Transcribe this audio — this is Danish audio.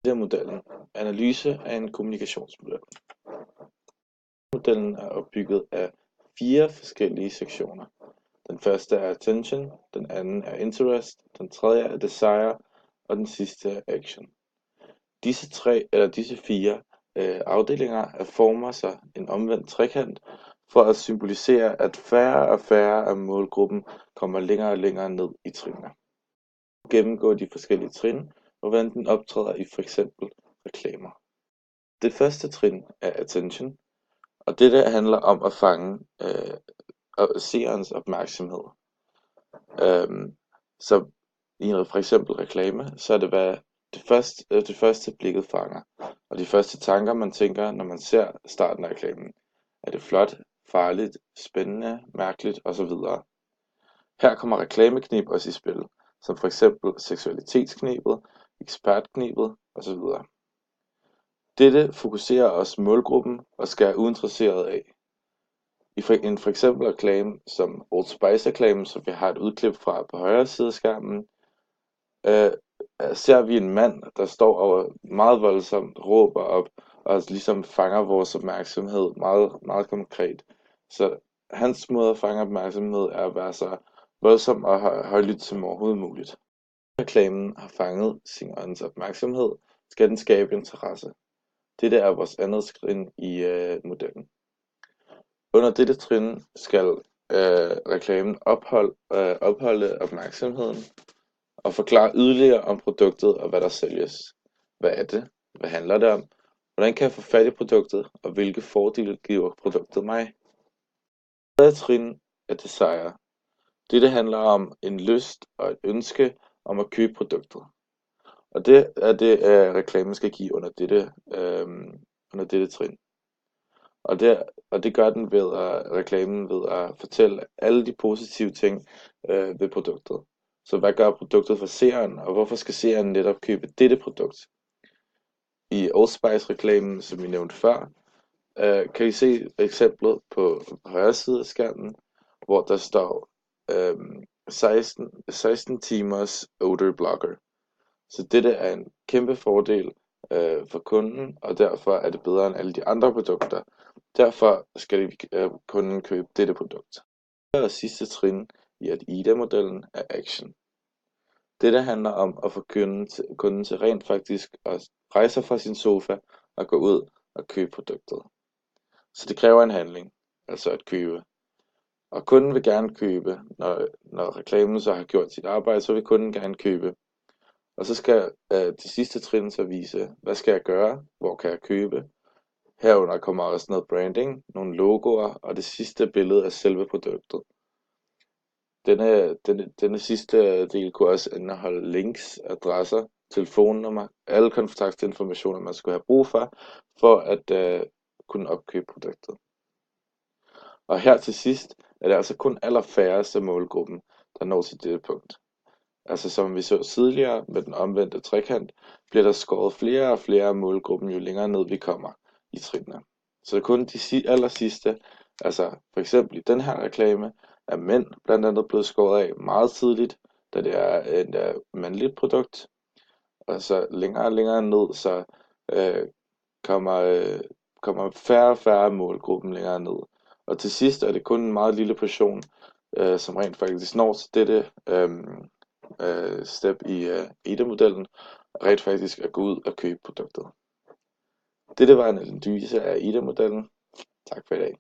AIDA-modellen. Analyse er en kommunikationsmodel. Modellen er opbygget af 4 forskellige sektioner. Den første er attention, den anden er interest, den tredje er desire, og den sidste er action. Disse 4 afdelinger former sig en omvendt trekant for at symbolisere, at færre og færre af målgruppen kommer længere og længere ned i trinene. Gennemgå de forskellige trin, og hvordan den optræder i f.eks. reklamer. Det første trin er attention, og dette handler om at fange seerens opmærksomhed. Så i for eksempel reklame, så er det hvad det første blikket fanger, og de første tanker man tænker, når man ser starten af reklamen. Er det flot, farligt, spændende, mærkeligt osv. Her kommer reklamekneb også i spil, som for eksempel seksualitetsknebet, ekspertknebet osv. Dette fokuserer også målgruppen og skal er uinteresseret af. I for eksempel reklame som Old Spice reklamen, som vi har et udklip fra på højre side af skærmen, ser vi en mand, der står og meget voldsomt råber op og ligesom fanger vores opmærksomhed meget, meget konkret. Så hans måde at fange opmærksomhed er at være så voldsom og højlydt som overhovedet muligt. Reklamen har fanget seerens opmærksomhed, skal den skabe interesse. Dette er vores andet trin i modellen. Under dette trin skal reklamen opholde opmærksomheden og forklare yderligere om produktet og hvad der sælges. Hvad er det? Hvad handler det om? Hvordan kan jeg få fat i produktet, og hvilke fordele giver produktet mig? Tredje trin er desire. Dette handler om en lyst og et ønske om at købe produktet. Og det er det, reklamen skal give under dette trin. Og det gør den ved reklamen ved at fortælle alle de positive ting ved produktet. Så hvad gør produktet for seeren, og hvorfor skal seeren netop købe dette produkt? I Old Spice reklamen, som vi nævnte før, kan I se eksemplet på højre side af skærmen, hvor der står 16 timers odor blocker. Så dette er en kæmpe fordel for kunden, og derfor er det bedre end alle de andre produkter. Derfor skal kunden købe dette produkt. Og sidste trin i AIDA-modellen er action. Dette handler om at få kunden til rent faktisk at rejse sig fra sin sofa og gå ud og købe produktet. Så det kræver en handling, altså at købe. Og kunden vil gerne købe, når reklamen så har gjort sit arbejde, så vil kunden gerne købe. Og så skal det sidste trin så vise, hvad skal jeg gøre, hvor kan jeg købe. Herunder kommer også noget branding, nogle logoer og det sidste billede af selve produktet. Denne sidste del kunne også indeholde links, adresser, telefonnummer, alle kontaktinformationer man skulle have brug for at kunne opkøbe produktet. Og her til sidst er det altså kun allerfærreste målgruppen, der når til dette punkt. Altså som vi så tidligere med den omvendte trekant, bliver der skåret flere og flere af målgruppen, jo længere ned vi kommer i trinene. Så kun de allersidste, altså for eksempel i den her reklame, er mænd blandt andet blevet skåret af meget tidligt, da det er et mandligt produkt. Og så længere og længere ned, så kommer færre og færre af målgruppen længere ned. Og til sidst er det kun en meget lille portion, som rent faktisk når til dette step i AIDA-modellen, rent faktisk at gå ud og købe produktet. Dette var en analyse af AIDA-modellen. Tak for i dag.